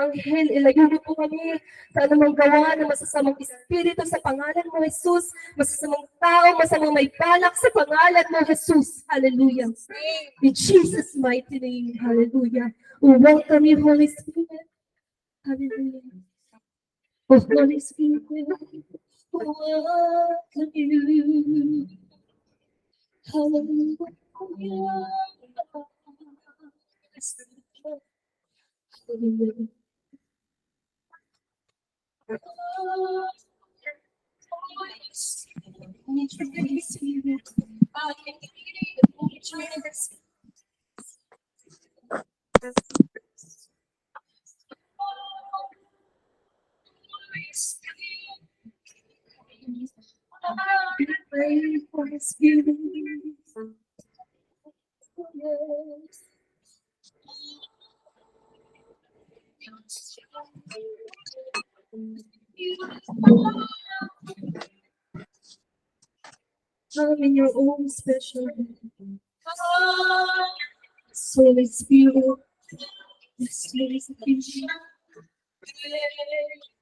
anghel, ilayo mo po kami sa anumang gawa ng masasamang espiritu sa pangalan mo, Jesus. Masasamang tao, masamang may balak sa pangalan mo, Jesus. Hallelujah. In Jesus' mighty name, hallelujah. We welcome you, Holy Spirit. Hallelujah. Oh, Holy Spirit, we welcome you. Hallelujah. Hallelujah. Pray for His Spirit. Come in your own special way. Holy Spirit, this is the kingdom.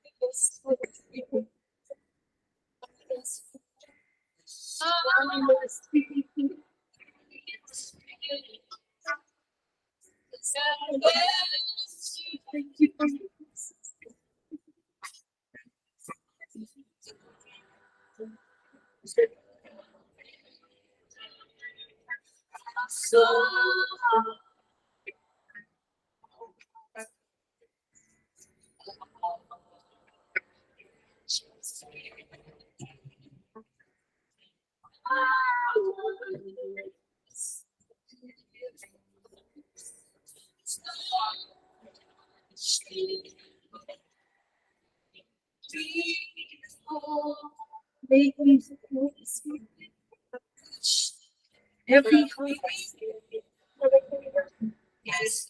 Holy Spirit. Holy Spirit. Thank you for this. Make me Holy Spirit. Every Holy Spirit. Yes,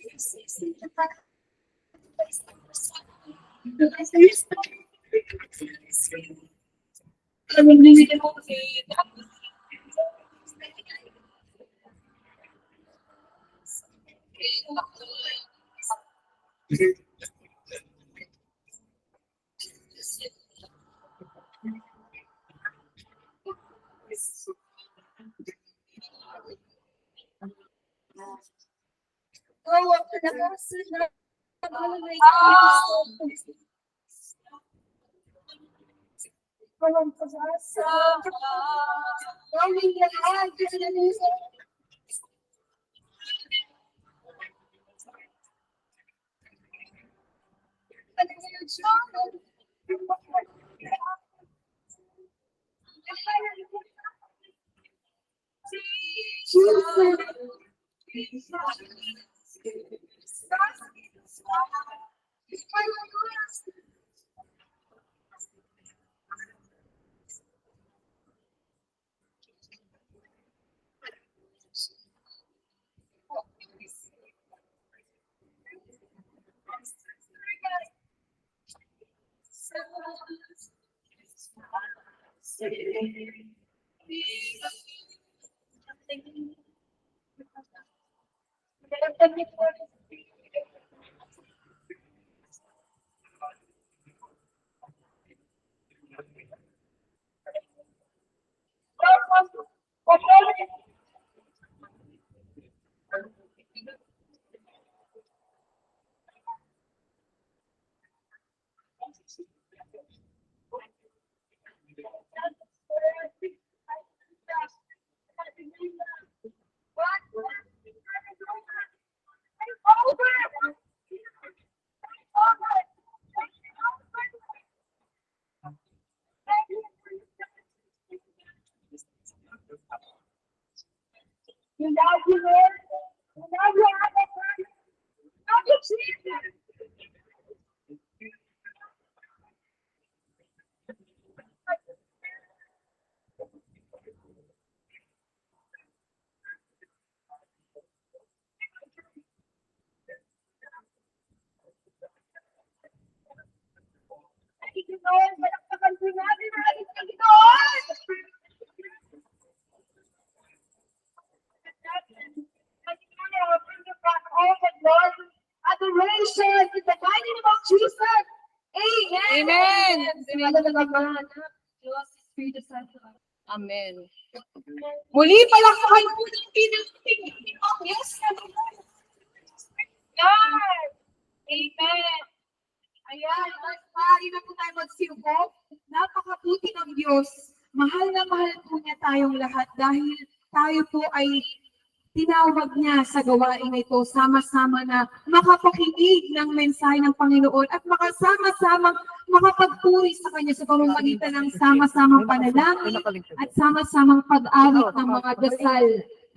Adoration in the mighty name of Jesus. Amen. Amen. Sinala ng Ama, Anak, Diyos, Espiritu Santo. Amen. Muli, palakpakan po ng pinagpinigin ang Diyos na God. Amen. Ayan, mas maaari na po tayo magsilbo. Napakabuti ng Diyos. Mahal na mahal po niya tayong lahat dahil tayo po ay tinawag niya sa gawain ito, sama-sama na makapakinig ng mensahe ng Panginoon at makasama-samang makapagpuri sa Kanya sa pamamagitan ng sama-samang panalangin at sama-samang pag-awit ng mga dasal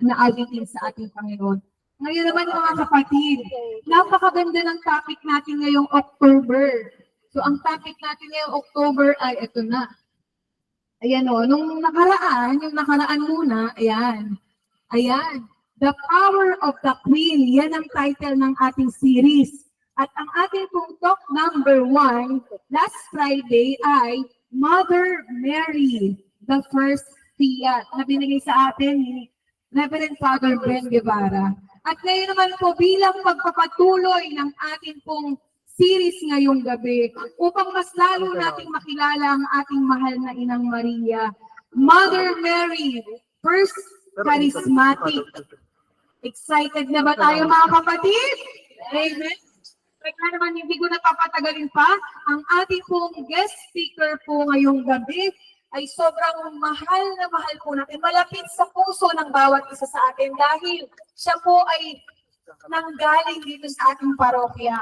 na awitin sa ating Panginoon. Ngayon naman mga kapatid, napakaganda ng topic natin ngayong October. So ang topic natin ngayong October ay ito na. Ayan o, yung nakaraan muna, ayan. Ayan. The Power of the Queen. Yan ang title ng ating series. At ang ating pong talk number 1, last Friday ay Mother Mary, the first fiat na binigay sa atin ni Reverend Father Ben Guevara. At ngayon naman po bilang pagpapatuloy ng ating pong series ngayong gabi upang mas lalo nating makilala ang ating mahal na Inang Maria, Mother Mary, first charismatic. Excited na ba tayo mga kapatid? Amen. Kaya naman hindi ko napapatagalin pa, ang ating pong guest speaker po ngayong gabi ay sobrang mahal na mahal po natin. Malapit sa puso ng bawat isa sa atin dahil siya po ay nanggaling dito sa ating parokya.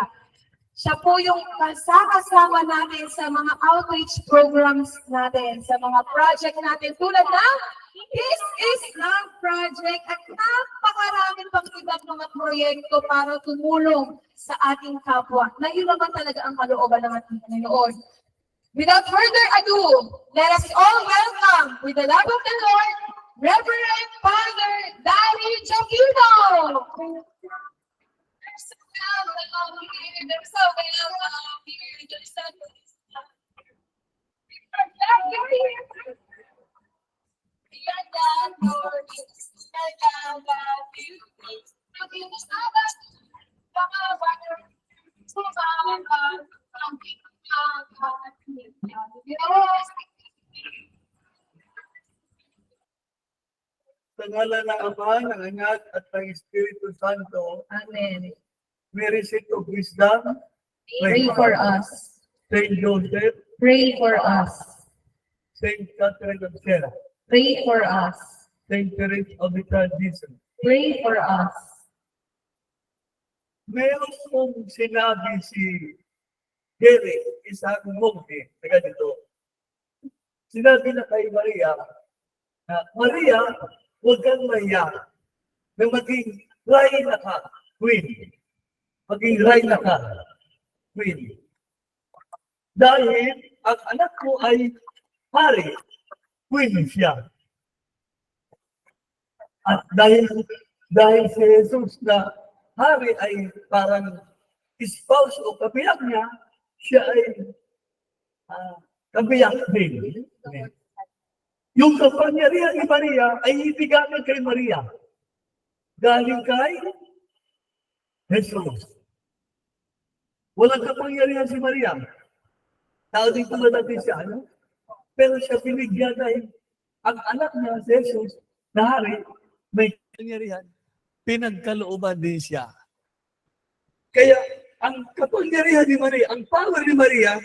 Siya po yung kasama natin sa mga outreach programs natin, sa mga project natin tulad ng This is Love Project at napakaraming pang ibang mga proyekto para tumulong sa ating kapwa. Na yun naman talaga ang kalooban ng ating Panginoon. Without further ado, let us all welcome, with the love of the Lord, Reverend Father Danny Joquino. Sa ngalan ng Ama, ng Anak, at ng Espiritu Santo. Amen. Mary, seat of wisdom. Pray for us. Saint Joseph. Pray for us. Saint Catherine of Siena. Pray for us. Saint Teresa of the Transition. Pray for us. Meron pong sinabi si Gary, isang monge, na ganito. Sinabi na kay Maria, na Maria, huwag kang maya na maging reyna ka, queen. Maging reyna ka, queen. Dahil ang anak mo ay hari, queen siya. At dahil si Jesus na hari ay parang spouse o kabiyak niya, siya ay kabiyak din. Yung kapangyarihan ni Maria ay ibigaman kay Maria. Galing kay Jesus. Walang kapangyarihan si Maria. Tao din tulad natin siya, ano? Pero siya binigyan dahil ang anak niya, si Jesus, na hari, may kapangyarihan. Pinagkalooban din siya. Kaya, ang kapangyarihan ni Maria, ang power ni Maria,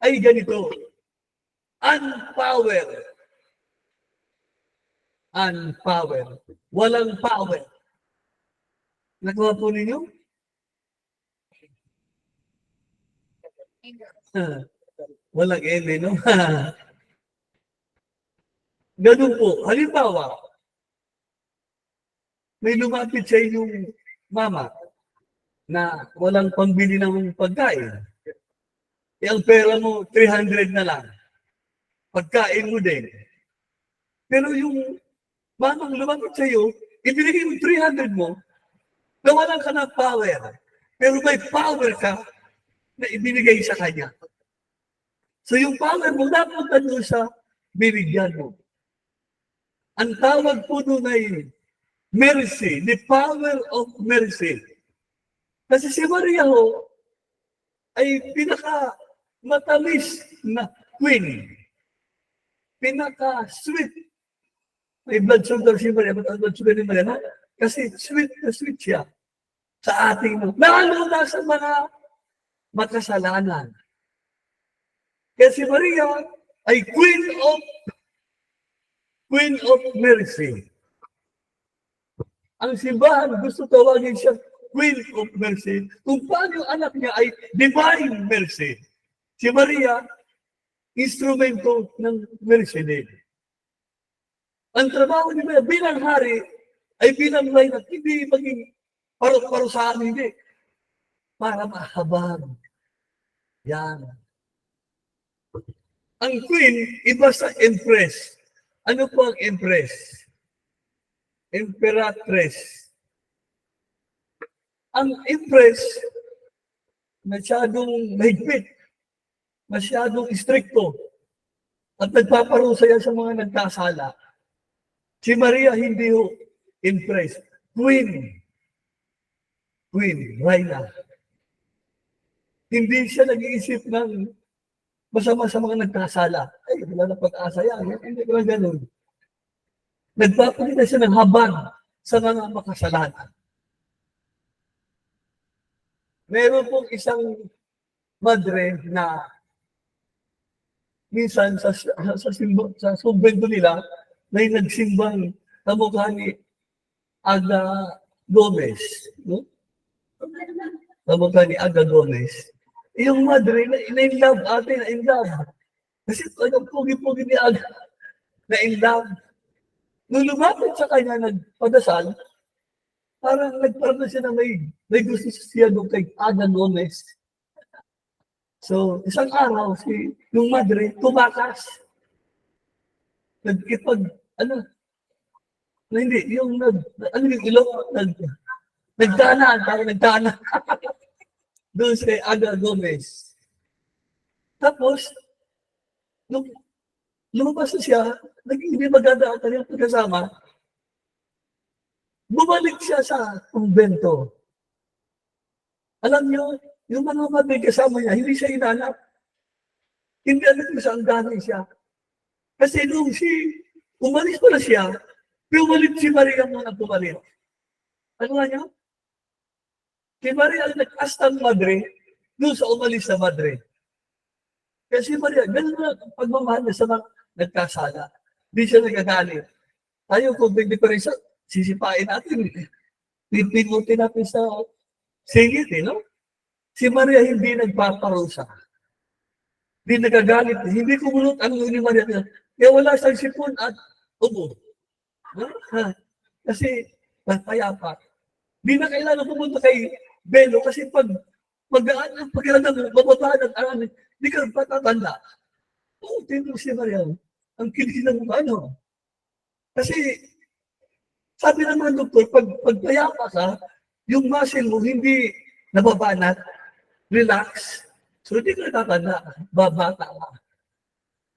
ay ganito. Unpower. Unpower. Walang power. Nagawa po ninyo? Walang eme, no? Ganun po. Halimbawa, may lumapit sa inyong mama na walang pambili ng pagkain. E ang pera mo, 300 na lang. Pagkain mo din. Pero yung mamang lumapit sa iyo, ibinigay mo 300 mo, nawalan ka ng power. Pero may power ka na ibinigay sa kanya. So yung power mo, napunta doon sa binigyan mo. Ang tawag po doon ay mercy, the power of mercy. Kasi si Maria ho, ay pinaka matamis na queen. Pinaka-sweet. May blood sugar si Maria, blood sugar ni Maria, no? Kasi sweet na sweet siya sa ating lalo na sa mga makasalanan. Kaya si Maria ay Queen of Mercy. Ang simbahan gusto tawagin siya Queen of Mercy. Kung paano yung anak niya ay Divine Mercy. Si Maria, instrumento ng mercy din. Ang trabaho ni Maria bilang hari ay bilang lain at hindi maging parusahan, hindi. Para mahabag. Yan. Ang queen, iba sa empress. Ano po ang empress? Imperatress. Ang empress, masyadong mahigpit, masyadong istrikto, at nagpaparusa yan sa mga nagkasala. Si Maria hindi ho empress. Queen, Reyna. Hindi siya nag-iisip ng masama sa mga nagkasala. Ay, wala na pag-asa yan. Hindi ko lang ganun. Nagpapalita siya ng habag sa mga makasalanan. Meron pong isang madre na minsan sa sumbento nila may nagsimbang kamukha ni Aga Gomez. No? Kamukha ni Aga Gomez. Yung madre, na-in-love ate, na-in-love. Kasi ang pugi-pugi ni Aga, na-in-love. Nung lumapit sa kanya, nagpadasal, parang nagparang siya na may gusto siya doon kay Aga Gomez. So, isang araw, yung madre, tumakas. Hindi, yung ilong, nagdana. Doon si Aga Gomez. Tapos, nung lumabas na siya, hindi maganda ang kanyang pagkasama, bumalik siya sa kumbento. Alam niyo, yung mga mabig kasama niya, hindi siya inanap. Hindi alam kung saan galing siya. Kasi nung umalis pala siya, pumalit si Maria muna pumalit. Ano nga niya? Si Maria ang nag-astang madre doon sa umalis na madre. Kasi Maria, ganun na pagmamahal niya sa mga nagkasala. Hindi siya nagagalit. Tayo kung hindi pa rin sisipain natin. Pipinutin natin sa singit, no? Si Maria hindi nagpaparusa. Hindi nagagalit. Hindi kumulot ang ni Maria. Kaya wala siyang sipon at ubo. Kasi payapa. Hindi na kailangan pumunta kay Belo kasi pagdaan ng bababaan at aramin, hindi ka patatanda. Tingnan si Maria. Ang kilig ng ano. Kasi sabi ng mga doktor, pag payapa ka, yung muscle mo hindi nababanat, relax. So, hindi ka natatanda. Babata ka.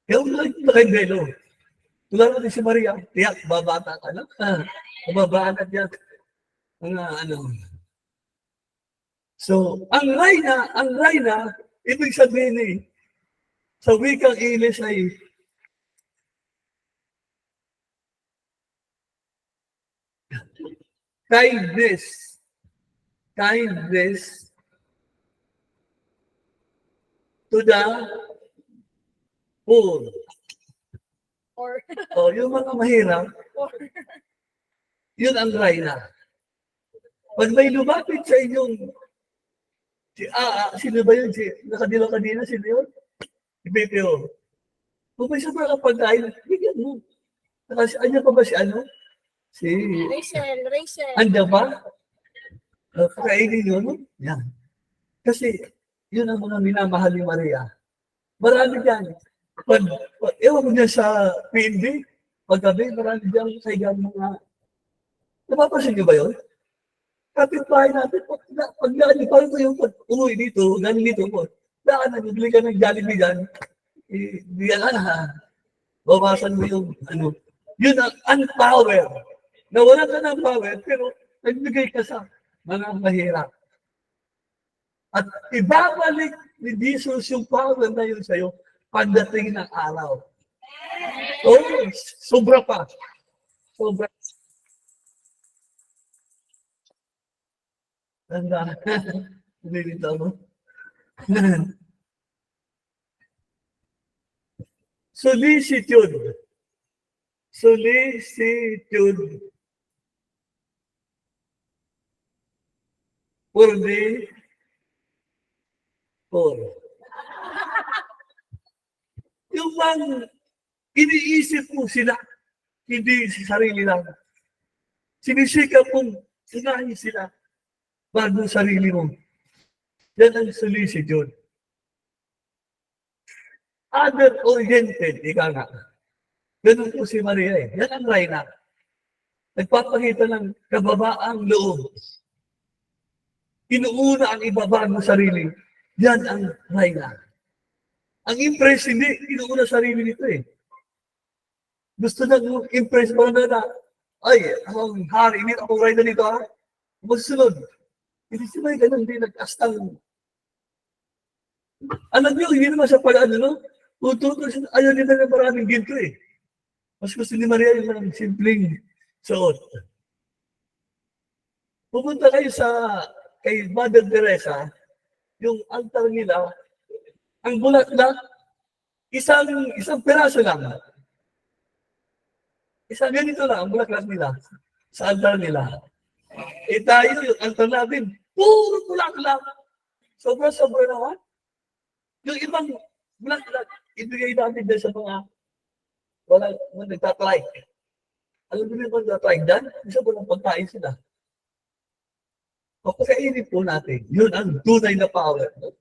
Kaya ulit na kay Belo. Tulad natin si Maria, tiyak, babata ka lang. Babata yan. So, ang Reyna, ibig sabihin sa wikang English ay kindness to the poor. Yung mga mahirap, yun ang Reyna. Pag may lumapit sa inyong sino ba yun? Nakadilaw kanina, sino yun? Si BPO. Kung may sabra ka pagkain, bigyan mo. Andiyan pa ba si ano? Si Rachel. Andiyan ba? Kakainin yun, no? Yan. Kasi, yun ang mga minamahal ni Maria. Marami dyan. Ewan mo niya sa PNB, paggabi, marami dyan sa igang mga... Napapasin niyo ba yun? Kapit-bahay natin, pag galing, parang ko yung umuwi dito, galing dito po. Daan na, bibili ka ng Jollibee dyan. Di yan na. Bawasan mo yung ano. Yun ang unpower. Nawala ka ng power, pero nagbigay ka sa mga mahirap. At ibabalik ni Jesus yung power na yun sa'yo pagdating ng araw. Oh, sobra pa. Sobra. Tanda. Nilito mo. Solicitude. Solicitude. For the poor. Yung bang iniisip mo sila, hindi sa sarili lang. Sinisikap mong unahin sila bago sarili mo. Yan ang solicitude. Other-oriented, ika nga. Ganun po si Maria eh. Yan ang Reyna. Nagpapakita ng kababaang loob. Inuuna ang ibaba ng sarili. Yan ang Reyna. Ang impress, hindi. Inuuna sarili nito eh. Gusto na impress mo na ay, ang hari, hindi ako Reyna nito ha. Magsunod. Hindi siya may ganun, hindi nag-astang. Alam niyo, hindi naman sa pag-ano, no? Tututo siya, ayaw nila na maraming ginto eh. Mas gusto ni Maria yung mga simpleng suot. Pupunta kayo kay Mother Teresa, yung altar nila, ang bulaklak, isang peraso lang. Isang ganito lang, ang bulaklak nila, sa altar nila. Eh tayo, yung altar natin, puro bulaklak. Sobra-sobra naman. Yung ibang bulaklak, ibigay natin dyan sa mga walang nagtatry. Alam mo yung nagtatry dyan? Isa po ng pagkain sila. Pagkainin po natin, yun ang tunay na power. No?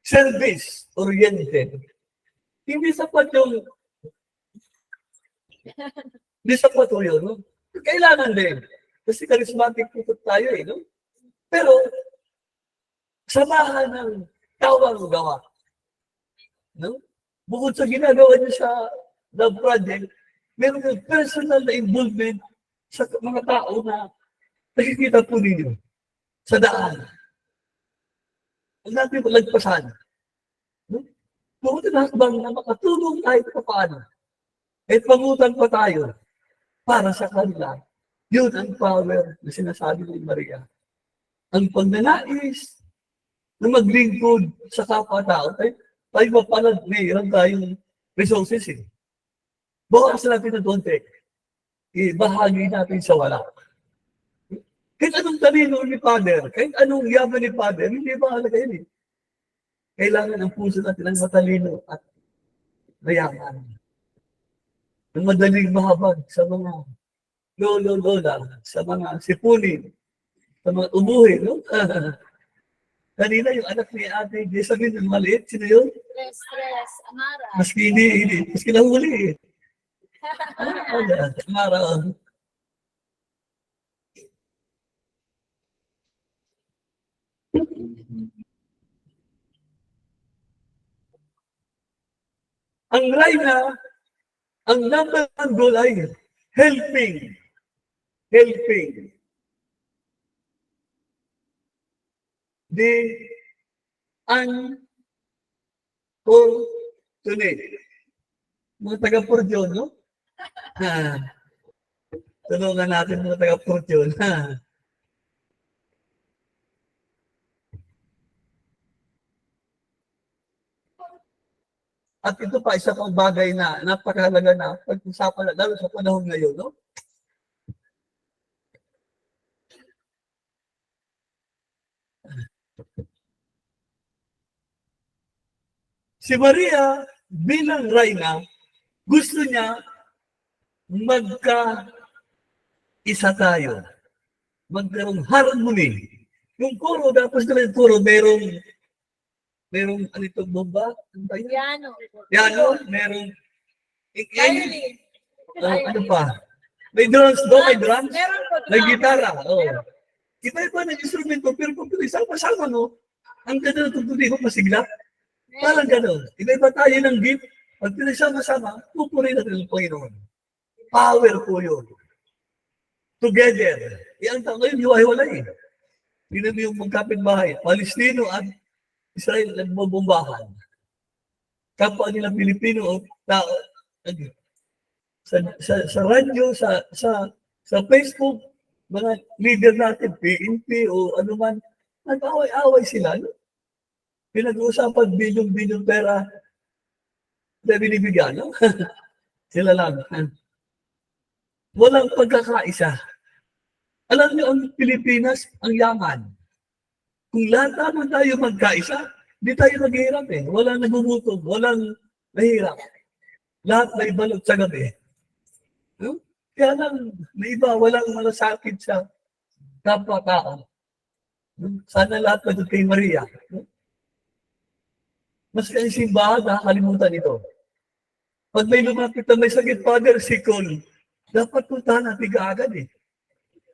Service-oriented. Hindi sapat yung hindi sapat po yun. No? Kailangan din. Kasi charismatic po tayo eh. No? Pero, samahan ng tawang gawa. No? Bukod sa ginagawa niya sa love project, meron yung personal na involvement sa mga tao na nakikita po ninyo sa daan. Ang natin lagpasan. No? Bukod na hakbang na makatulong tayo pa paano. At pangutang pa tayo para sa kanila. Yun ang power na sinasabi ni Maria. Ang pagnanais na maglingkod sa kapwa-tao, tayo mapalad, mayroon tayong resources eh. Bawas natin na konti. Ibahagi natin sa wala. Kahit anong talino ni Father, kahit anong yaman ni Father, hindi mahalaga yun eh. Kailangan ang puso natin ang matalino at mayaman. Ang madaling mahabag sa mga lolo-lola, sa mga sipunin, sa mga umuhin, no? Kanina yung anak ni Ate Jessamine, yung maliit, sino yun? Stress, Amara. Maski nahuli eh. Amara. Ang Reyna, ang number one goal ay helping. Helping. The unfortunate. Mga taga-Purdyon, no? Tulungan natin mga taga-Purdyon. At ito pa, isa pang bagay na napakahalaga na pag-usapan, lalo sa panahon ngayon, no? Si Maria, bilang Reyna, gusto niya magka-isa tayo. Magkaroong harmony. Yung koro, tapos na yung koro, merong ano ito, bomba? Ano tayo? Piano. Piano, merong ano pa? May drums, may drums? Meron po. May gitara, oh. Iba-iba ng instrumento, pero kung isama-sama, no? Ang ganda ng tugtugin ko, masigla. Parang gano'n. Iba-iba tayo ng gift. Pag pinagsama-sama, pupuri natin ang Panginoon. Power po yun. Together. Ang tao ngayon, hiwa-hiwalay eh. Tingnan mo yung magkapit-bahay, Palestino at Israel nagbobombahan. Kapwa nila Pilipino o tao, sa radyo, sa Facebook, mga leader natin, PNP o ano man, nag-away-away sila. No? Pinag-uusapan bilyong-bilyong pera na binibigyan. No? Sila lang. Walang pagkakaisa. Alam niyo, ang Pilipinas, ang yaman. Kung lahat naman tayo magkaisa, di tayo maghihirap eh. Walang nagumutog, walang nahirap. Lahat may balot sa gabi. No? Kaya lang, may iba, walang malasakit sa kapwa-tao. No? Sana lahat na kay Maria. No? Mas kaya simbahan, nakakalimutan ito. Pag may lumapit na may sakit, Father, sikol, dapat puntahan natin kaagad eh.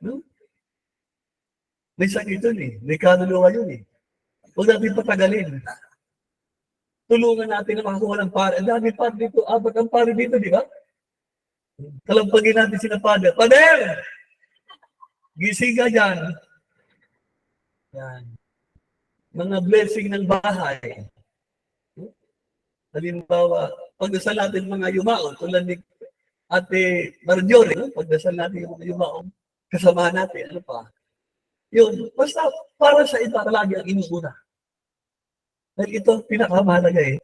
No? May sakit yun eh. May kanuluwa yun eh. Huwag natin patagalin. Tulungan natin na makakuha ng pare. Ang dami pare dito. Apat ang pare dito, di ba? Kalampagin natin sila, Father. Father! Gising ka dyan. Yan. Mga blessing ng bahay. Halimbawa, pagdasal natin mga yumaon, tulad ni Ate Marjorie, no? Pagdasal natin yung mga yumaon, kasama natin, ano pa. Yun, basta para sa iba lagi ang inuuna. Dahil ito ang pinakamahalaga eh.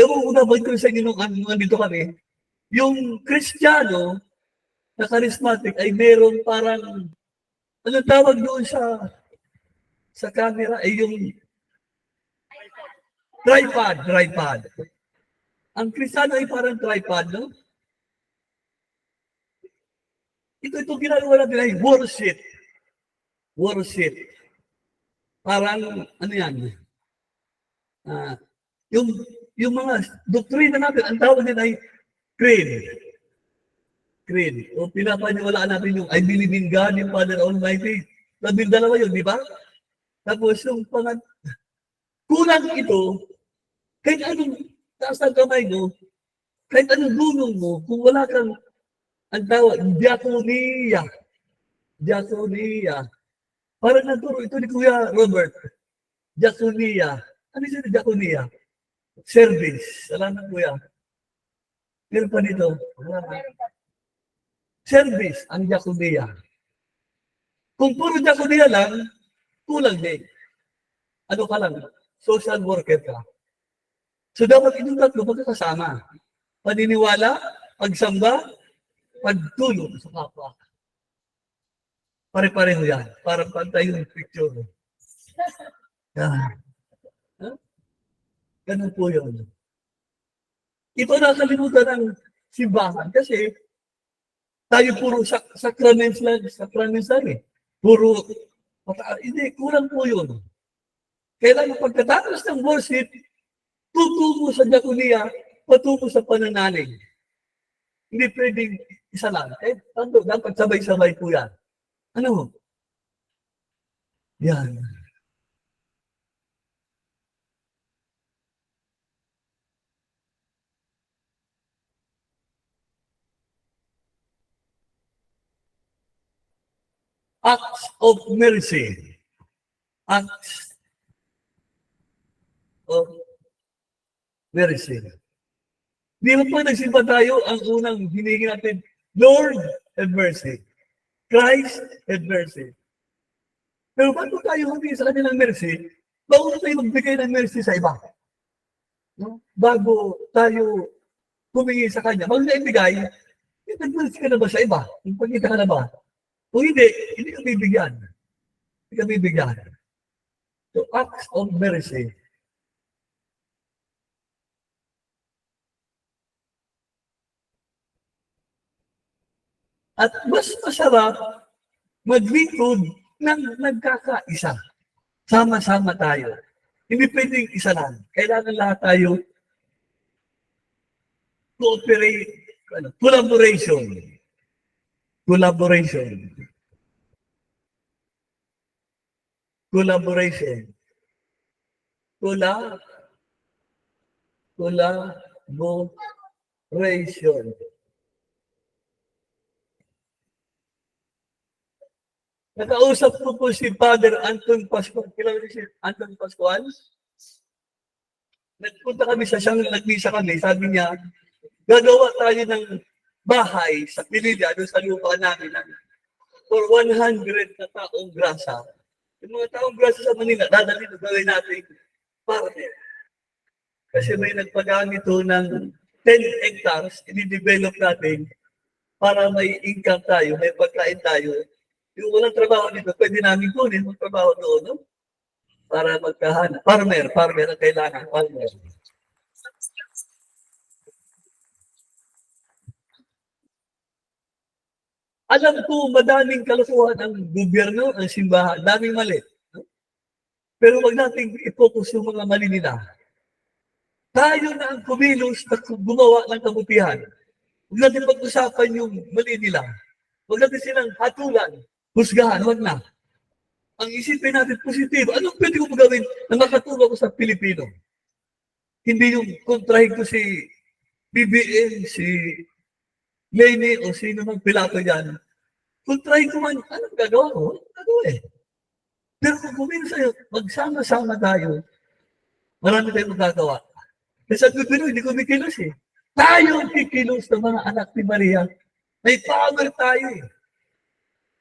Una ba ko sa inyo nung nandito kami, yung Kristiyano na charismatic ay meron parang, ano tawag doon sa camera, ay yung tripod. Ang Kristiyano ay parang tripod, no? Ito ginagawa natin ay worship. Parang, ano yan? Yung mga doktrina natin, ang tawag din ay creed. O pinapaniwalaan natin yung I believe in God, yung Father Almighty. Dalawa yun, di ba? Tapos yung kulang ito, kahit anong taas ng kamay mo, kahit anong dunong mo, kung wala kang, ang tawag, diakonia. Parang nagturo ito ni Kuya Robert. Diakonia. Ano yung diakonia? Service. Salamat, Kuya. Meron pa dito. Service ang diakonia. Kung puro diakonia lang, kulang din. Ano ka lang? Social worker ka. So dapat itong tatlo magkakasama. Paniniwala, pagsamba, pagtulong sa kapwa. Pare-pareho yan. Para pantay yung picture. Yan. Huh? Ganun po yun. Ito nakalimutan ng simbahan kasi tayo puro sacraments lang eh. Puro, hindi, kulang po yun. Kailangan pagkatapos ng worship, tutungo sa diakonia, patungo sa pananalig. Hindi pwedeng isa lang. Dapat sabay-sabay po yan. Ano? Yan. Acts of mercy. Acts of mercy. Di ba po nagsimba tayo, ang unang hiningin natin, Lord, have mercy. Christ, have mercy. Pero bago tayo humingi sa kanilang mercy, bago tayo magbigay ng mercy sa iba. No? Bago tayo humingi sa kanya, bago na ibigay, nag-mercy ka na ba sa iba? Nagpagkita ka na ba? Kung hindi ka bibigyan. Hindi ka bibigyan. So, acts of mercy. At mas masarap maglingkod ng nagkakaisa. Sama-sama tayo. Hindi pwedeng isa lang. Kailangan lahat tayo collaboration. Nakausap ko po si Father Anton Pascual. Kilala niyo si Anton Pascual? Nagpunta kami sa siyang nagmisa kami. Sabi niya, gagawa tayo ng bahay sa Pililla, doon sa lupa namin for 100 na taong grasa. Yung mga taong grasa sa Manila, dadalhin na gawin natin partner. Kasi may nagpagamit ito ng 10 hectares, i-develop natin para may income tayo, may pagkain tayo. Yung walang trabaho dito, pwede namin kunin magtrabaho doon, no? Para magkahanap. Farmer ang kailangan, farmer. Alam ko, madaming kalokohan ang gobyerno, ang simbahan, daming mali. No? Pero wag nating i-focus yung mga mali nila. Tayo na ang kumilos na gumawa ng kabutihan. Huwag natin pag-usapan yung mali nila. Huwag natin silang hatulan, husgahan, wag na. Ang isipin natin positibo. Anong pwede ko gawin na makatulong ko sa Pilipino? Hindi yung kontrahin ko si BBM, si Lenny, o sino mang pilato dyan. Kontrahin ko man, anong gagawa ko? Anong gagawa eh? Pero kung kumin sa'yo, magsama-sama tayo, marami tayong magagawa. Kasi sa gobyerno, hindi kumikilos eh. Tayo ang kikilos ng mga anak ni Maria. May power tayo eh.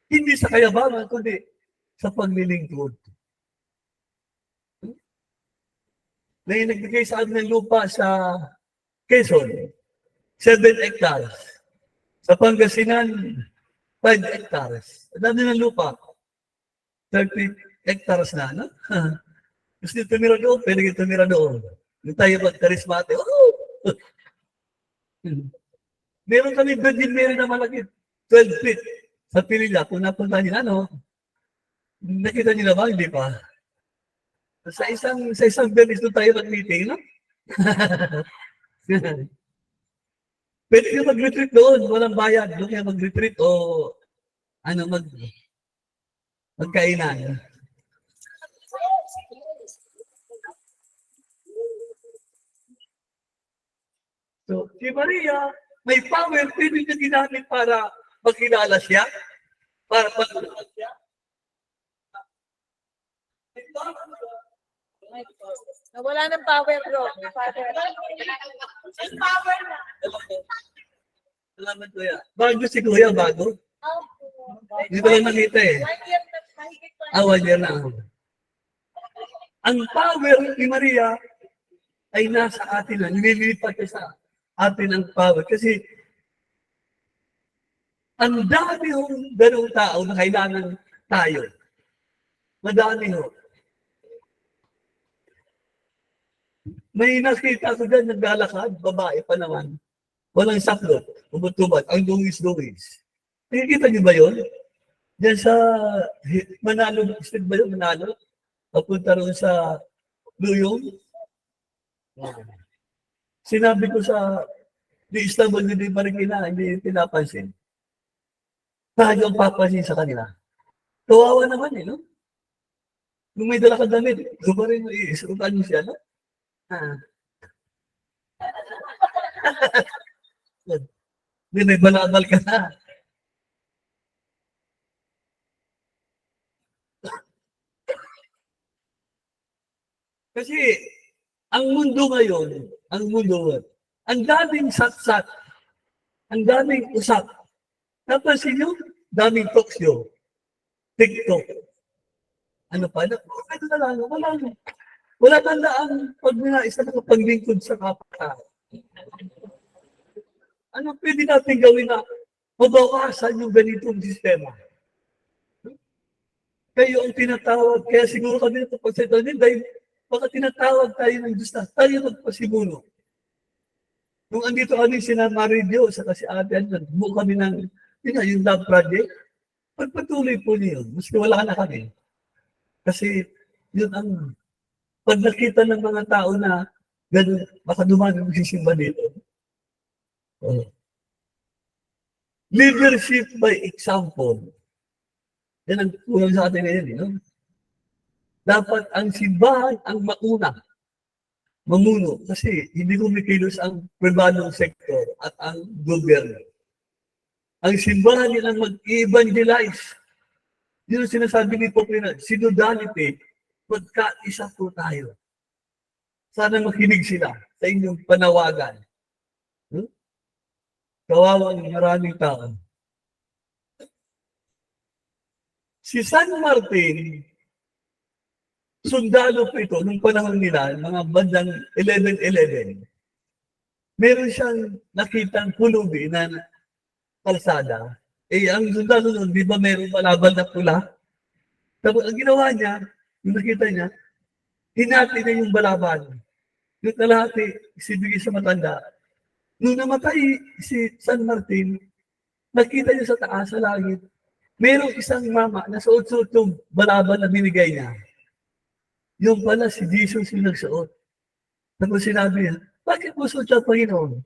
Hindi sa kayabangan, kundi sa paglilingkod. May nagbigay sa amin ng lupa sa Quezon, 7 hectares. Sa Pangasinan, 5 hectares. Ang dami ng lupa. 30 hectares na, no? Gusto nyo tumira doon, pwede nyo tumira doon. Yung tayo mag-charismatic. Oh! Meron kami Virgin Mary na malaki, 12 feet sa Pililla. Kung napunta nila, ano, nakita nyo na ba? Hindi pa. Sa isang Venice doon tayo mag-meeting, no? Pwede kayo mag-retreat doon, walang bayad. Doon kayo mag-retreat o ano, magkainan. So, si Maria, may power, pwede niya ginamit para magkilala siya, para pagkilala siya. Nawala ng power, bro. Power na. Salamat, Kuya. Bago si Kuya, bago. Hindi ko lang nakita eh. 1 year na, mahigit 1 year na. Ang power ni Maria ay nasa atin na. Nililipat siya sa atin ang power. Kasi ang dami yung ganong tao na kailangan tayo. Madami ho. May nakita ko dyan, naglalakad, babae pa naman. Walang saklot, umutubad, ang dungis-dungis. Nakikita niyo ba yun? Diyan sa Manalo, street ba yun, Manalo? Papunta rin sa Luyong. Sinabi ko sa di Istanbul, hindi Marikina, hindi pinapansin. Tayo ang papansin sa kanila. Kawawa naman eh, no? Kung may dala ka damit, gusto rin isurutan mo siya, no? Hindi, may balabal ka na. Kasi, ang mundo ngayon, ang daming satsat, ang daming usap. Napansin nyo, daming talk show, TikTok. Ano pa? Ano na lang, wala na. Wala na ang pag-nais na paglingkod sa kapatid. Ano pwede natin gawin na mabawasan yung ganitong sistema? Kayo ang tinatawag, kaya siguro kami na pagsalita din dahil baka tinatawag tayo ng Diyos na tayo magpasimuno. Nung andito kami sina Maridio sa kasi atin, nagbuo kami ng yung love project, pagpatuloy po niyo, maski wala na kami. Kasi yun ang pag nakita ng mga tao na ganun, baka dumami magsisimba dito. Leadership by example. Yan ang kulang sa atin ngayon. No? Dapat ang simbahan ang mamuno. Kasi hindi kumikilos ang pribadong sektor at ang gobyerno. Ang simbahan nilang mag-evangelize. Yun ang sinasabi ni Pope na synodality, magkaisa po tayo. Sana makinig sila sa inyong panawagan. Kawawang maraming tao. Si San Martin, sundalo po ito nung panahon nila, mga bandang 1111. Meron siyang nakitang pulubi na kalsada. Ang sundalo nun, di ba meron malabal na pula? Tapos ang ginawa niya, yung nakita niya, hinati na yung balaban. Yung kalahati, isibigay sa matanda. Nung namatay si San Martin, nakita niya sa taas, sa langit, merong isang mama na suot-suot yung balaban na binigay niya. Yung pala si Jesus yung nagsuot. Tapos sinabi niya, bakit mo suot siya, Panginoon?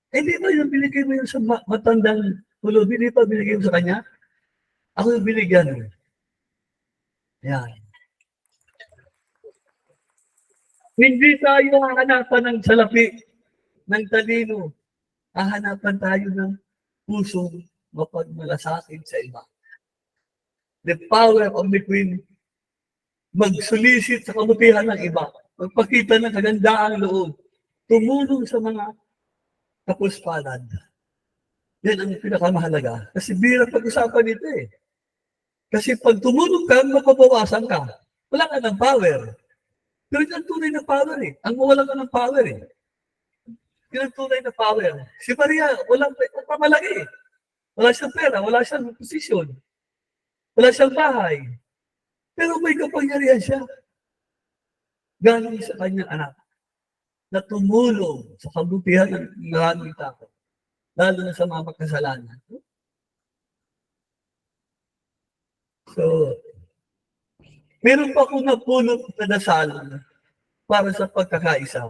Di ba yung binigay mo yung sa matandang pulubi, di pa binigay mo sa kanya? Ako yung binigyan. Yan. Hindi tayo hahanapan ng salapi, ng talino. Hahanapan tayo ng pusong mapagmalasakit sa iba. The power of the Queen, magsulisit sa kabutihan ng iba, magpakita ng kagandaang loob, tumulong sa mga kapuspalad. Yan ang pinakamahalaga. Kasi bira pag-usapan ito eh. Kasi pag tumulong ka, mapabawasan ka. Wala ka ng power. Pero yun ang tunay na power eh. Ang mawala ka ng power eh. Yun ang tunay na power. Si Maria, walang pamalaki. Wala siyang pera, wala siyang posisyon. Wala siyang bahay. Pero may kapangyarihan siya. Galing sa kanyang anak na tumulong sa kabutihan ng maraming tao. Lalo na sa mga magkasalanan. So, meron pa akong napulot na dasal para sa pagkakaisa.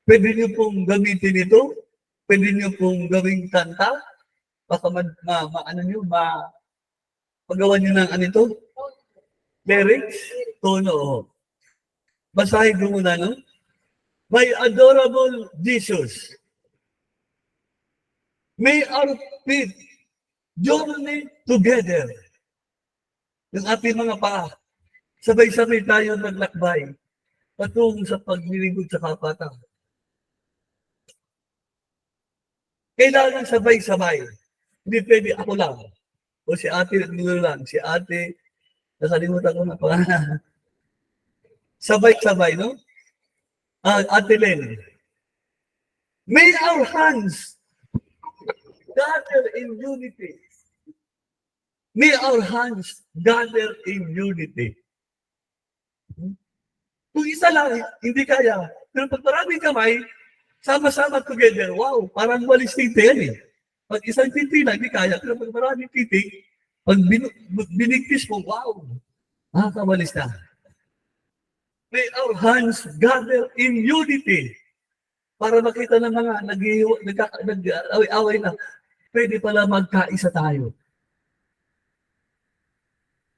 Pwede niyo pong gamitin ito. Pwede niyo pong gawing kanta. Baka pagawa niyo ng ano ito? Lyrics? Tono. Basahin ko muna, no? My adorable Jesus, may our feet journey together. Yung ating mga paa, sabay-sabay tayo naglakbay patungo sa paglilingkod sa kapatan. Kailangan sabay-sabay. Hindi pwede ako lang. O si ate lang. Si ate, nakalimutan ko na pangalan. Sabay-sabay, no? Ate Len. May our hands gather in unity. May our hands gather in unity. Kung isa lang, hindi kaya. Pero pag maraming kamay, sama-sama together, wow, parang walis titi yan eh. Pag isang titi lang, hindi kaya. Pero pag maraming titi, pag binigkis mo, wow, makakawalis na. May our hands gather in unity para makita ng mga nag-away na pwede pala magkaisa tayo.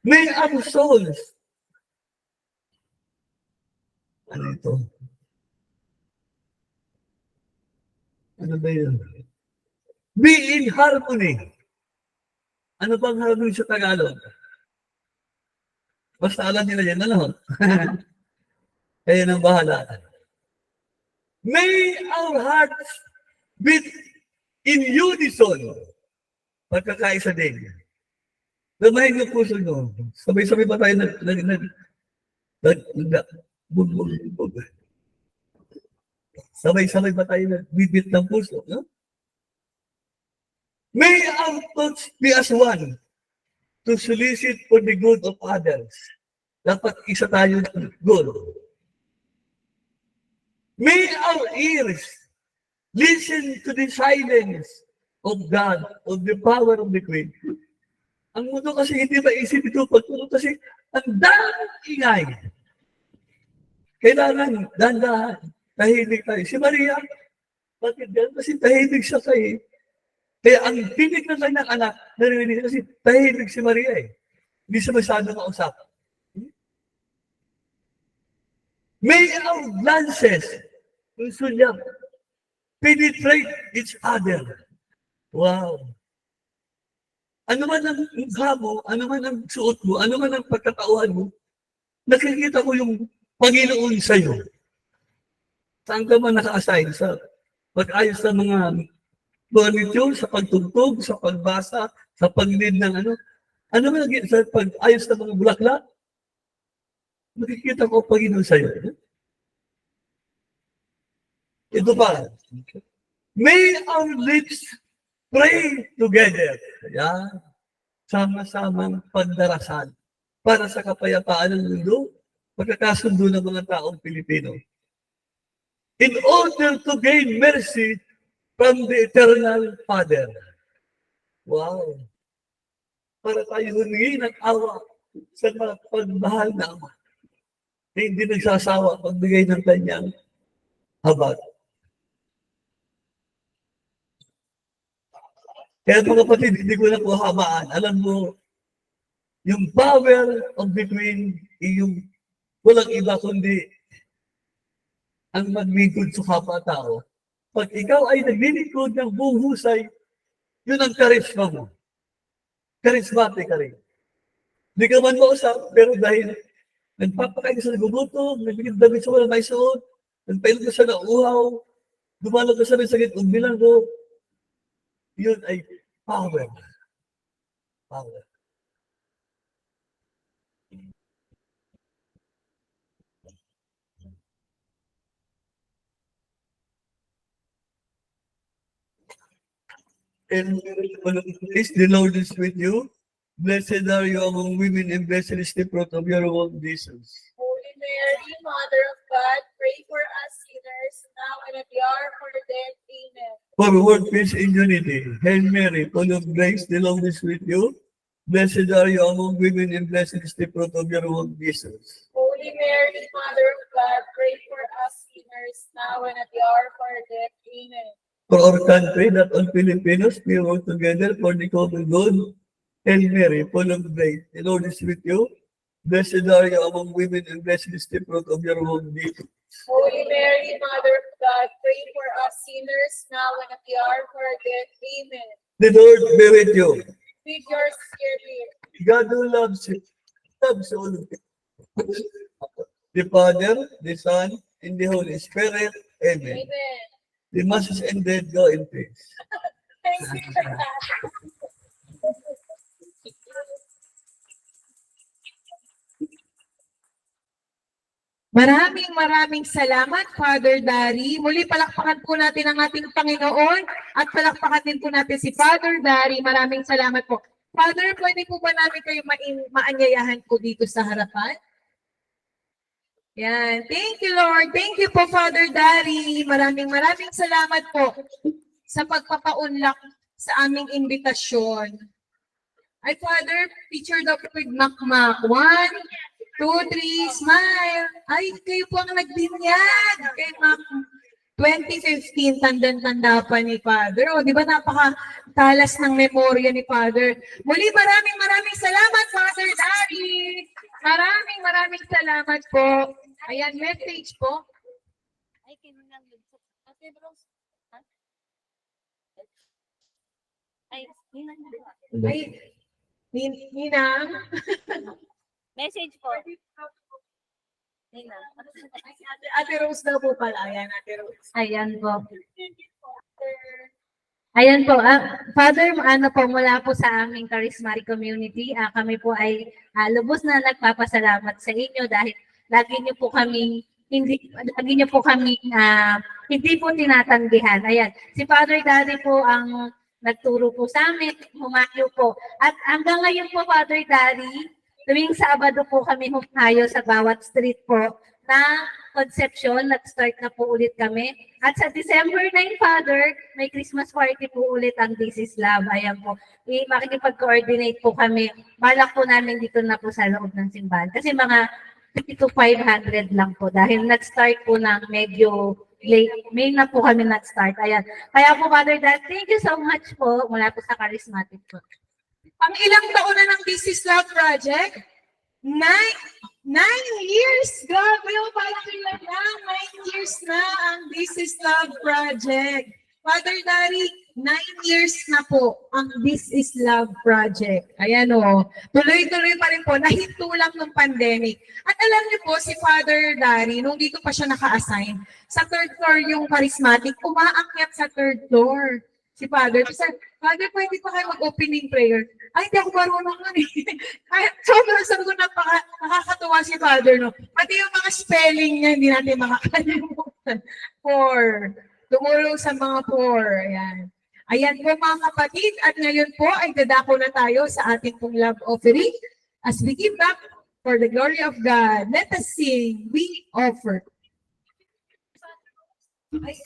May our souls. Ano ito? Ano ba yun? Be in harmony. Ano bang harmony sa Tagalog? Basta alam nila yan, ano? Kaya nang bahala. May our hearts beat in unison. Pagkakaisa din. Lamahin yung puso nyo. Sabay-sabay pa tayo bugbog. Sabay-sabay pa tayo nagbibit ng puso. No? May our thoughts be as one to solicit for the good of others. Dapat isa tayo ng good. May our ears listen to the silence of God, of the power of the Queen. Ang mundo kasi hindi maisip ito pagtulog kasi ang daming ingay. Kailangan dahan-dahan, tahimik tayo. Si Maria, bakit yan? Kasi tahimik siya kayo. Kaya ang tinig ng kanyang anak, narinig kasi tahimik si Maria eh. Hindi siya masyadong kausap. May our glances, gusto niya, penetrate each other. Wow. Ano man ang mukha mo, ano man ang suot mo, ano man ang pagkatauhan mo, nakikita ko yung Panginoon sa'yo. Saan ka man naka-assign? Sa pag-ayos ng mga furniture, sa pagtugtog, sa pagbasa, sa pag-lead ng ano. Ano man sa pag-ayos ng mga bulaklak? Nakikita ko ang Panginoon sa'yo. Ito pa. May our lips pray together. Yan. Sama-samang pagdarasal para sa kapayapaan ng mundo, pagkakasundo ng mga taong Pilipino. In order to gain mercy from the Eternal Father. Wow. Para tayo humingi ng awa sa mga pagmahal na Ama na hindi nagsasawa pagbigay ng kanyang habag. Kaya mga kapatid, hindi ko na po habaan. Alam mo, yung power of the Queen, yung walang iba kundi ang maglingkod sa kapwa-tao. Pag ikaw ay naglilingkod ng buong husay, yun ang karisma mo. Charismatic ka rin. Hindi ka man mausap, pero dahil nagpapakain ka sa nagugutom, nagbigay damit sa walang may suot, nagpailog ka sa nauhaw, dumalog ka sa may sakit o bilanggo, yun ay power. Power. And praise the Lord is with you. Blessed are you among women, and blessed is the fruit of your womb, Jesus. Holy Mary, Mother of God, pray for us sinners, now and at the hour of our death. Amen. For word, peace, and unity. Hail Mary, full of grace, the Lord is with you. Blessed are you among women, and blessed is the fruit of your womb, Jesus. Holy Mary, Mother of God, pray for us sinners, now and at the hour of our death. Amen. For our country, that all Filipinos may work together for the common good. Hail Mary, full of grace, the Lord is with you. Blessed are you among women, and blessed is the fruit of your womb, Jesus. Holy Mary, Mother of God, pray for us sinners, now and at the hour of our death. Amen. The Lord be with you. With your spirit. God who loves you, loves all of you. The Father, the Son, and the Holy Spirit. Amen. Amen. The Mass is ended. Go in peace. Thank you for that. Maraming salamat, Father Dari. Muli palakpakan po natin ang ating Panginoon at palakpakan din po natin si Father Dari. Maraming salamat po. Father, pwede po ba namin kayo maanyayahan po dito sa harapan? Yan. Thank you, Lord. Thank you po, Father Dari. Maraming salamat po sa pagpapaunlak sa aming imbitasyon. Ay, Father, picture daw po with Makmak. 1, 2, 3, smile. Ay, kayo po ang nagbinyag. Kay Mac 2015, tanda pa ni Father. O, di ba napaka-talas ng memorya ni Father? Muli, maraming salamat, Father Dari. Maraming salamat po. Ayan, message po. Ay, kinulang yun. Ate Rose. Ha? Ay, Ninang. Ay, Ninang. Message po. Ninang. Ate Rose daw po pala. Ayan, Ate Rose. Ayan po. Ayan po, Father, ano po, mula po sa aming charismatic community, kami po ay lubos na nagpapasalamat sa inyo dahil lagi niyo po kami hindi po tinatanggihan. Ayan, si Father Daddy po ang nagturo po sa amin, humayo po. At hanggang ngayon po, Father Daddy, tuwing Sabado po kami humayo sa bawat street po na Concepcion, nag-start na po ulit kami. At sa December 9, Father, may Christmas party po ulit ang This is Love. Ayan po, makikipag-coordinate po kami. Balak po namin dito na po sa loob ng simbahan. Kasi mga 50 to 500 lang po. Dahil nag-start po ng medyo late. May na po kami nag-start. Ayan. Kaya po, Father Dad, thank you so much po mula po sa Charismatic po. Ang ilang taon na ng This is Love Project? 9 years! Grabe yung parang ilan lang. 9 years na ang This is Love Project. Father Dari, 9 years na po ang This is Love Project. Ayan o. Tuloy-tuloy pa rin po. Nahinto lang ng pandemic. At alam niyo po, si Father Dari, nung dito pa siya naka-assign, sa 3rd floor yung charismatic, umaakyat sa 3rd floor. Si Father, kasi Father, pwede pa kayo mag-opening prayer? Ay, hindi ako marunong nun eh. Kaya, sobrang sabi ko nakakatuwa si Father, no? Pati yung mga spelling niya, hindi natin makakalimutan. 4. Tumulong sa mga 4. Ayan. Ayan po mga kapatid, at ngayon po ay dadako na tayo sa ating pong love offering. As we give back for the glory of God, let us sing, we offer. Ay.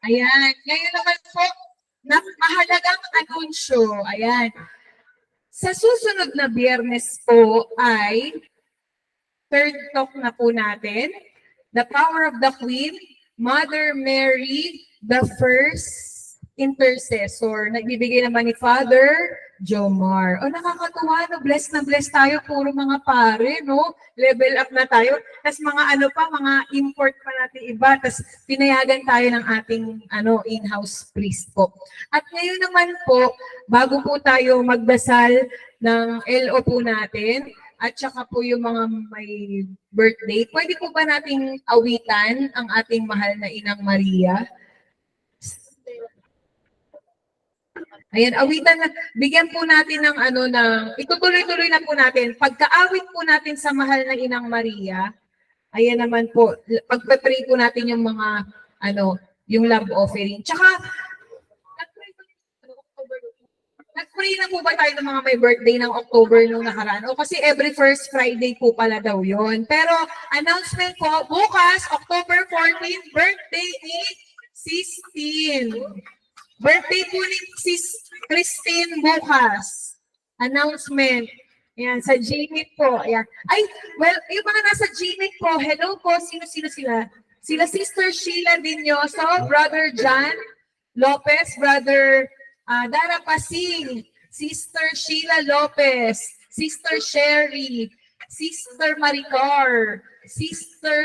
Ayan. Ngayon naman po, mahalagang anunsyo. Ayan. Sa susunod na Biyernes po ay 3rd talk na po natin. The Power of the Queen, Mother Mary, the First Intercessor. Nagbibigay naman ni Father Jomar. O nakakatuwa, no? Blessed na blessed tayo. Puro mga pare, no? Level up na tayo. Tapos mga ano pa, mga import pa natin iba. Tapos pinayagan tayo ng ating in-house priest po. At ngayon naman po, bago po tayo magdasal ng LO po natin, at saka po yung mga may birthday, pwede po ba nating awitan ang ating mahal na Inang Maria? Ayan, awitan na, bigyan po natin ng itutuloy-tuloy na po natin. Pagka-awit po natin sa mahal na Inang Maria, ayan naman po, pagpa-pray po natin yung mga, yung love offering. Tsaka, nag-pray na po ba tayo ng mga may birthday ng October nung nakaraan? O kasi every first Friday po pala daw yun. Pero, announcement po, bukas, October 14, birthday ni Sistine. Birthday po ni Sis Christine bukas. Announcement. Ayan, sa GMIT po. Ayan. Ay, well, yung mga nasa GMIT po, hello po, sino-sino sila? Sila Sister Sheila Dinyoso, Brother John Lopez, Brother Dara Pasing, Sister Sheila Lopez, Sister Sherry, Sister Maricar, Sister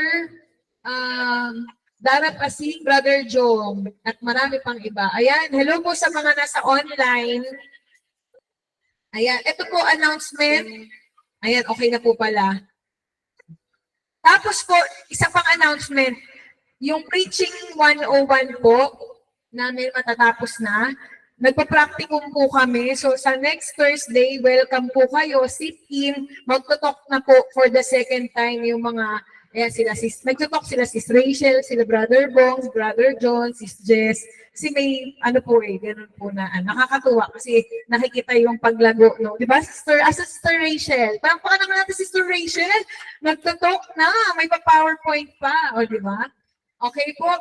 Dara Pasing, Brother Jom, at marami pang iba. Ayan, hello po sa mga nasa online. Ayan, ito po announcement. Ayan, okay na po pala. Tapos po, isa pang announcement, yung Preaching 101 po, namin matatapos na. Nagpa-practicum po kami. So sa next Thursday, welcome po kayo. Sit in. Magtutok na po for the second time yung mga, ayan sila, nagtutok sila sis Rachel, sila Brother Bongs, Brother John, sis Jess. Kasi may, ganun po na, nakakatuwa kasi nakikita yung paglago, no? Diba, Sister Rachel? Pampakan naman natin, Sister Rachel. Nagtutok na, may pa-PowerPoint pa, o diba? Okay po.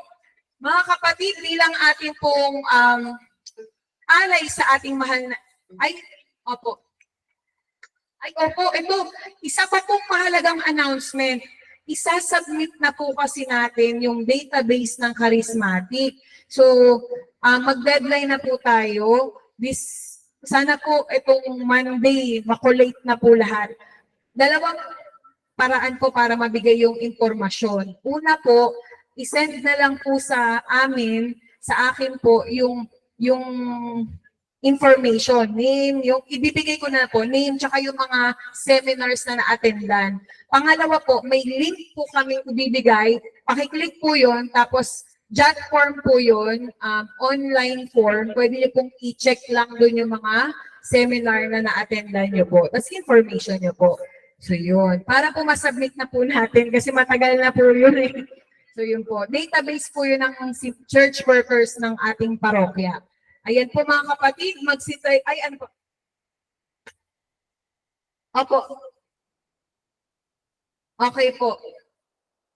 Mga kapatid, bilang ating pong alay sa ating mahal na, opo, ito, isa pa pong mahalagang announcement. Isa-submit na po kasi natin yung database ng charismatic. So, mag-deadline na po tayo. Sana po itong Monday, makulate na po lahat. Dalawang paraan po para mabigay yung impormasyon. Una po, isend na lang po sa amin, sa akin po, yung information, name, yung ibibigay ko na po, name, tsaka yung mga seminars na na-attendan. Pangalawa po, may link po kami ibibigay, pakiclick po yun, tapos jot form po yun, online form, pwede niyo pong i-check lang doon yung mga seminar na na-attendan niyo po, tapos information niyo po. So yun, para po masubmit na po natin, kasi matagal na po yun eh. So yun po, database po yun ng church workers ng ating parokya. Ayan po mga kapatid, magsitay, ano po? Opo. Okay po.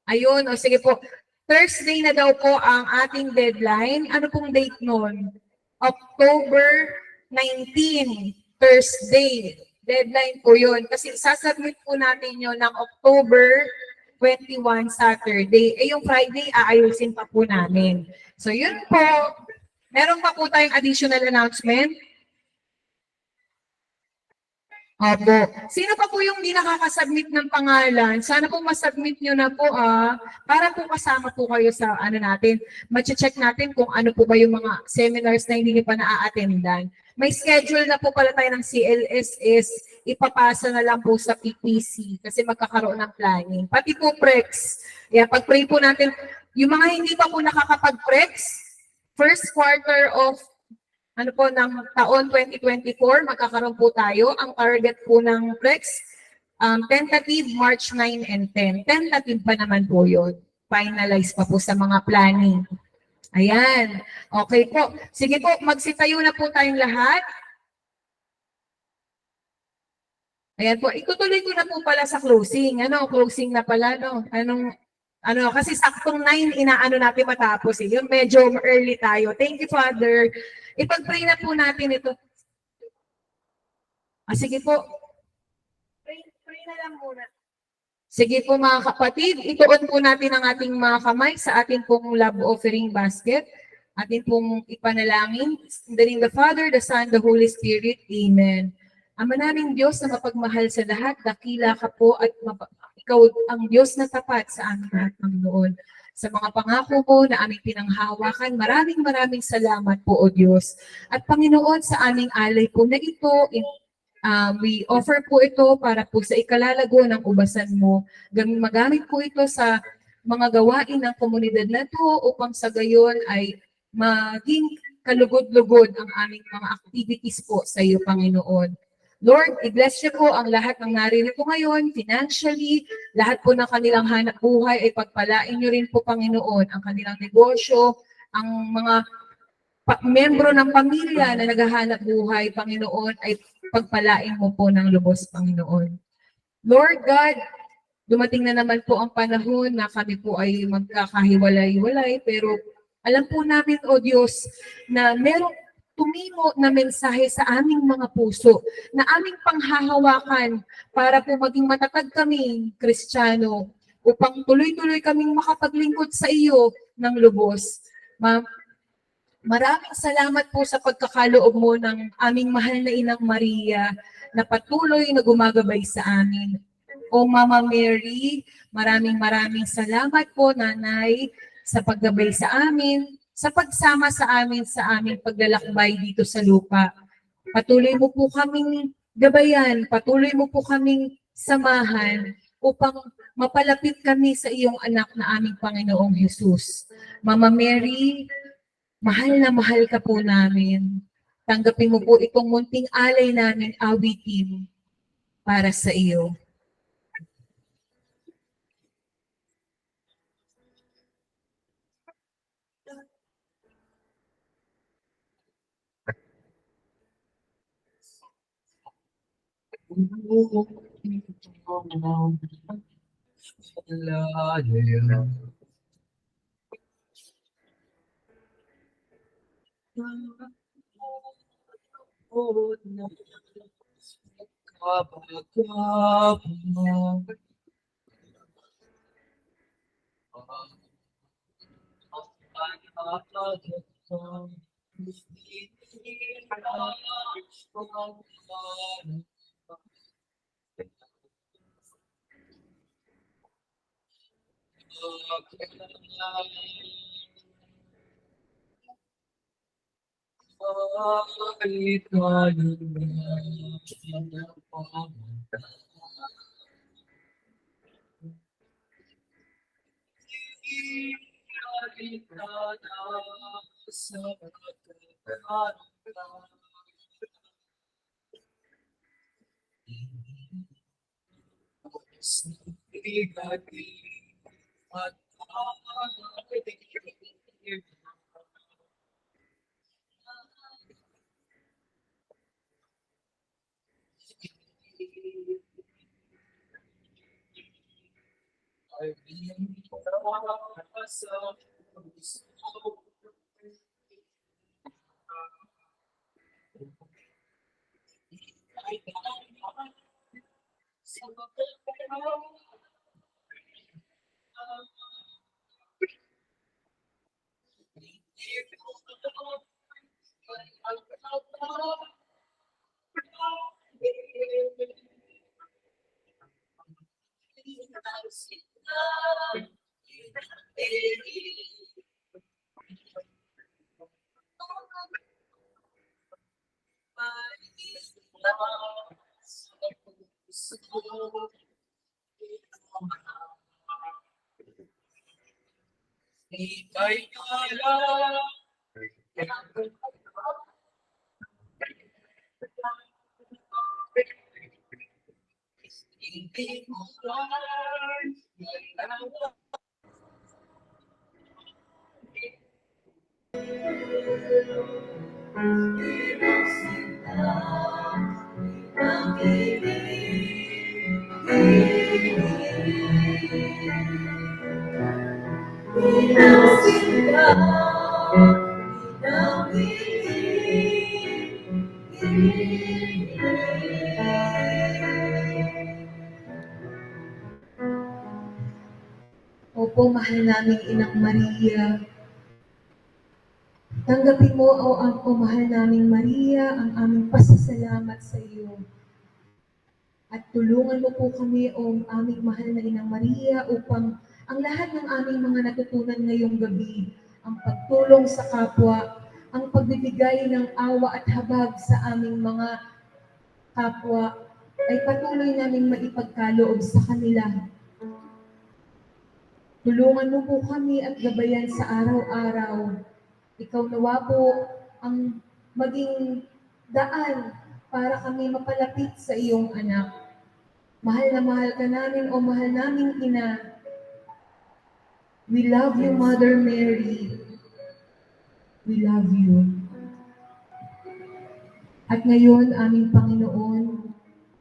Ayun, sige po. Thursday na daw po ang ating deadline. Ano pong date nun? October 19, Thursday. Deadline po yun. Kasi sasubmit po natin yun ng October 21, Saturday. Yung Friday, aayusin pa po namin. So yun po. Meron pa po tayong additional announcement. Opo. Sino pa po yung hindi nakakasubmit ng pangalan? Sana po masubmit nyo na po para po kasama po kayo sa ano natin. Mache-check natin kung ano po ba yung mga seminars na hindi nyo pa na-attendan. May schedule na po pala tayo ng CLSS. Ipapasa na lang po sa PPC kasi magkakaroon ng planning. Pati po PREX. Yeah, pag-pray po natin. Yung mga hindi pa po nakakapag-PREX, first quarter of ano po, ng taon 2024, magkakaroon po tayo. Ang target po ng PREX, tentative March 9 and 10. Tentative pa naman po yun. Finalize pa po sa mga planning. Ayan. Okay po. Sige po, magsitayo na po tayong lahat. Ayan po. Itutuloy ko na po pala sa closing. Closing na pala, no? Kasi saktong 9, inaano natin matapos eh. Yung medyo early tayo. Thank you, Father. Ipag-pray na po natin ito. Sige po. Pray na lang muna. Sige po mga kapatid, ituon po natin ang ating mga kamay sa ating pong love offering basket. Atin pong ipanalangin. In the name of the Father, the Son, the Holy Spirit. Amen. Ama naming Diyos na mapagmahal sa lahat, dakila ka po at ikaw ang Diyos na tapat sa aming lahat, Panginoon. Sa mga pangako mo na aming pinanghahawakan, maraming salamat po, O Diyos. At Panginoon, sa aming alay po na ito, we offer po ito para po sa ikalalago ng ubasan mo. Magamit po ito sa mga gawain ng komunidad na ito upang sa gayon ay maging kalugod-lugod ang aming mga activities po sa iyo, Panginoon. Lord, i-bless niyo po ang lahat ng naririto ngayon, financially, lahat po ng kanilang hanap buhay ay pagpalain niyo rin po, Panginoon, ang kanilang negosyo, ang mga membro ng pamilya na naghahanap buhay, Panginoon, ay pagpalain mo po ng lubos, Panginoon. Lord God, dumating na naman po ang panahon na kami po ay magkakahiwalay-walay, pero alam po namin, O Diyos, na merong tumimo na mensahe sa aming mga puso, na aming panghahawakan para po maging matatag kami, Kristiyano, upang tuloy-tuloy kaming makapaglingkod sa iyo ng lubos. Maraming salamat po sa pagkakaloob mo ng aming mahal na Inang Maria na patuloy na gumagabay sa amin. O Mama Mary, maraming salamat po, Nanay, sa paggabay sa amin, sa pagsama sa amin sa aming paglalakbay dito sa lupa. Patuloy mo po kaming gabayan, patuloy mo po kaming samahan upang mapalapit kami sa iyong anak na aming Panginoong Jesus. Mama Mary, mahal na mahal ka po namin. Tanggapin mo po itong munting alay namin awitin para sa iyo. Ika'y alam. Hindi mo lang nalaman. Opo, mahal naming Inang Maria. Tanggapin mo, o mahal naming Maria, ang aming pasasalamat sa iyo. At tulungan mo po kami, o aming mahal na Inang Maria, upang ang lahat ng aming mga natutunan ngayong gabi, ang pagtulong sa kapwa, ang pagbibigay ng awa at habag sa aming mga kapwa, ay patuloy naming maipagkaloob sa kanila. Tulungan mo po kami at gabayan sa araw-araw. Ikaw nawa po ang maging daan para kami mapalapit sa iyong anak. Mahal na mahal ka namin, o mahal naming Ina. We love you, Mother Mary. We love you. At ngayon, aming Panginoon,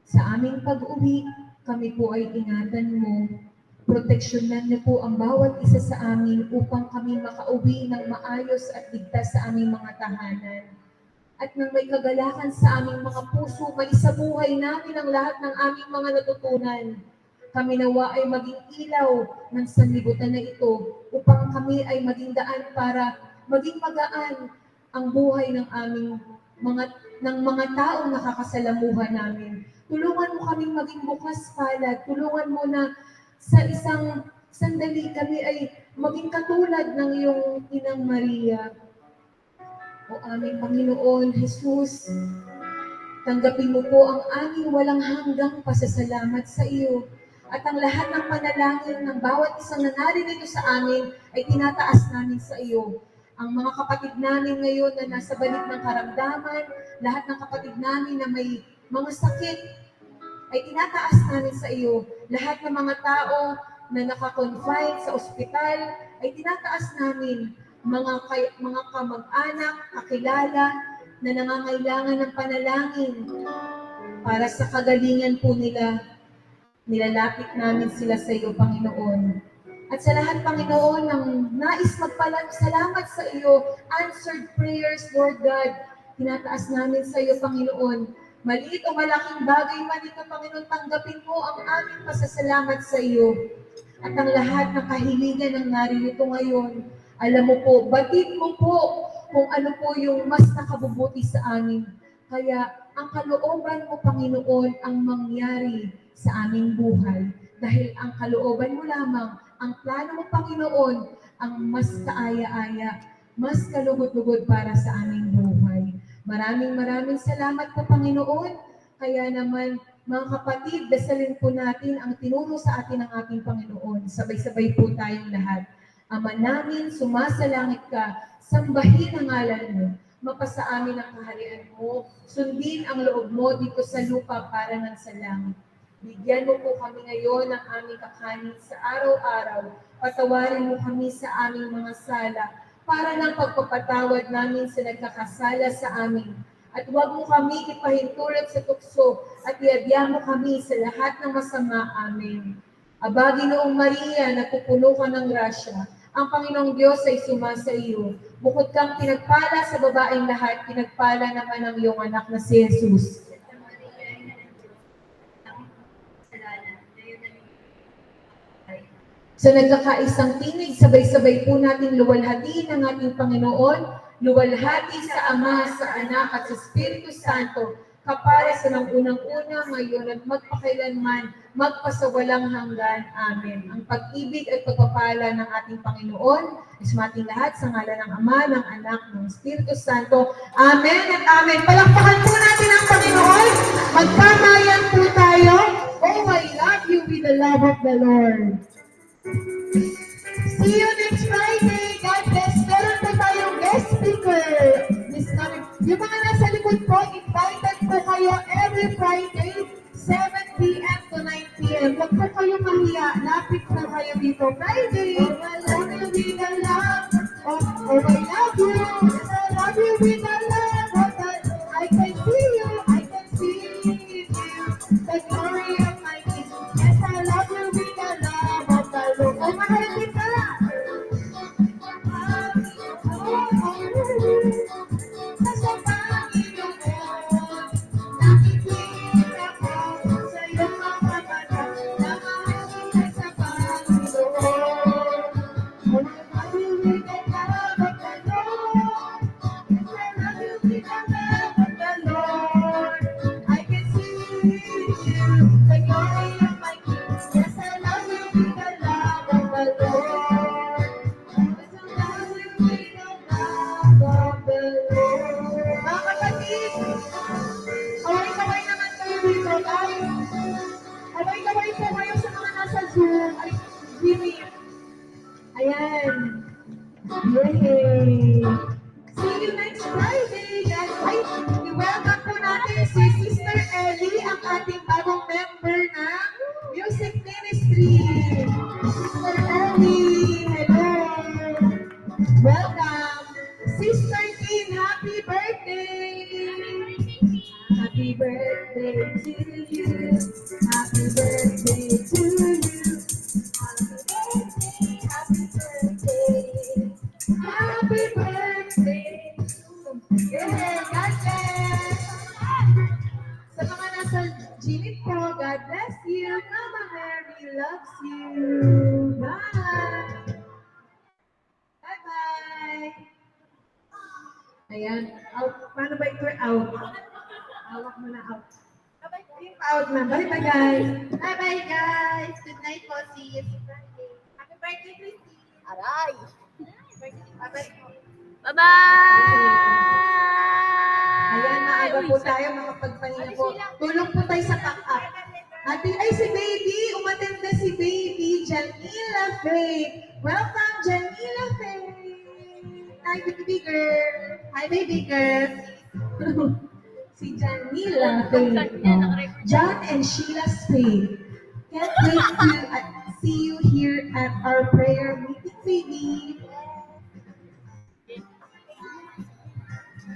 sa aming pag-uwi, kami po ay ingatan mo. Proteksyonan niyo po ang bawat isa sa amin upang kami makauwi ng maayos at ligtas sa aming mga tahanan. At nang may kagalakan sa aming mga puso, maisabuhay namin ang lahat ng aming mga natutunan. Kami nawa ay maging ilaw ng sanlibutan na ito upang kami ay maging daan para maging magaan ang buhay ng aming mga taong nakakasalamuhan namin. Tulungan mo kaming maging bukas palad. Tulungan mo na sa isang sandali kami ay maging katulad ng iyong Inang Maria. O aming Panginoon Jesus, tanggapin mo po ang aming walang hanggang pasasalamat sa iyo. At ang lahat ng panalangin ng bawat isang naririto sa amin ay tinataas namin sa iyo. Ang mga kapatid namin ngayon na nasa balik ng karamdaman, lahat ng kapatid namin na may mga sakit, ay tinataas namin sa iyo. Lahat ng mga tao na nakakonfine sa ospital, ay tinataas namin. Mga kamag-anak, kakilala, na nangangailangan ng panalangin para sa kagalingan po nila. Nilalapit namin sila sa iyo, Panginoon. At sa lahat, Panginoon, ng nais magpasalamat sa iyo, answered prayers, Lord God, tinataas namin sa iyo, Panginoon. Maliit o malaking bagay man ito, Panginoon, tanggapin mo ang aming pasasalamat sa iyo. At ang lahat ng kahilingan ng naririto ngayon, alam mo po, batid mo po kung ano po yung mas nakabubuti sa amin. Kaya ang kalooban mo, Panginoon, ang mangyari sa aming buhay. Dahil ang kalooban mo lamang, ang plano mo, Panginoon, ang mas kaaya-aya, mas kalugod-lugod para sa aming buhay. Maraming salamat po, Panginoon. Kaya naman, mga kapatid, dasalin po natin ang tinuro sa atin ng ating Panginoon. Sabay-sabay po tayong lahat. Ama namin, sumasalangit ka, sambahin ang ngalan mo. Mapasa amin ang kaharian mo. Sundin ang loob mo dito sa lupa para ng sa langit. Bigyan mo po kami ngayon ng aming kakanin sa araw-araw. Patawarin mo kami sa aming mga sala para ng pagpapatawad namin sa nagkakasala sa amin. At huwag mo kami ipahintulot sa tukso at iadya mo kami sa lahat ng masama. Amen. Aba, Ginoong Maria, napupuno ka ng grasya. Ang Panginoong Diyos ay sumasa iyo. Bukod kang pinagpala sa babaeng lahat, pinagpala naman ang iyong anak na si Jesus. Sa nagkakaisang tinig, sabay-sabay po natin luwalhati ng ating Panginoon, luwalhati sa Ama, sa Anak, at sa Espiritu Santo, kapara sa nang unang-una, ngayon, at magpakailanman, magpasawalang hanggan. Amen. Ang pag-ibig at pagpapala ng ating Panginoon, is mating lahat sa ngalan ng Ama, ng Anak, ng Espiritu Santo. Amen at Amen. Palakpakan po natin ang Panginoon. Magkamayan po tayo. Oh, I love you with the love of the Lord. See you next Friday. God bless. Meron po tayong guest speaker. This coming. Yung mga nasa likod po, invited po kayo every Friday, 7 p.m. to 9 p.m. Huwag po kayo mahiya. Lapit po kayo dito. Friday. Oh, I love you with the love. Oh, I love you. Yes, I love you with the love of the I can see you. I can see you. The glory of my King. Yes, I love you with the love of the Lord. Oh, mahal kita. Nasa Panginoon, nakikita ko sa iyong mga mata na mahal ka sa Panginoon. Oh, I love you with the love of the Lord. Yes, I love you with the love of the Lord. I can see you, the glory of my King. Yes, I love you with the love of the Lord. Yes, I love you with the love of the Lord. Mga kapatid, kaway-kaway naman kayo dito, guys. Kaway-kaway po kayo sa mga nasa Zoom. Ay, Jimmy. Ayan. Yay! See you next Friday, guys. Ay, i-welcome po natin si Sister Ellie, ang ating bagong member ng music ministry. Sister Ellie, hello! Welcome! Sister Tin, happy birthday! Happy birthday to you. Happy birthday to you. Happy birthday. Happy birthday. Yeah, God bless. Sa mga nasa Gilid po, God bless you. Mama Mary loves you. Bye. Bye-bye. Ayan. Out. Paano ba ito? Out. Hawak mo na out. Bye-bye. Out na. Bye-bye, guys. Bye-bye, guys. Good night po. See you Friday. Happy birthday, Christy. Aray. Bye-bye. Ayan, maaga po tayo, makapagpahinga po. Tulong po tayo sa pack-up. Ay, si Baby. Umattend na si Baby. Janila Faith. Welcome, Janila Faith. Hi, baby girl. Hi, baby girl. Si Janila Faith. John and Sheila's Faith. Can't wait to see you here at our prayer meeting, baby.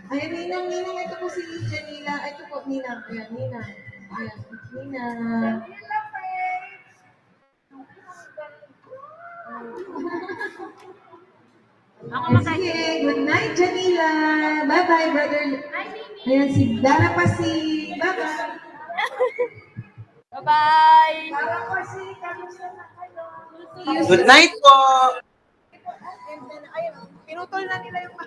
Ayan, Ninang, ito po si Janila. Ito po, Ninang. Ayan, Ninang. Ayan, Ninang. Sige, good night, Janila. Bye-bye, brother. Ayan, si Dara Pasi. Bye-bye. Bye-bye. Dara Pasi, kamusta na kayo? Good night po! Ayun, pinutol na nila yung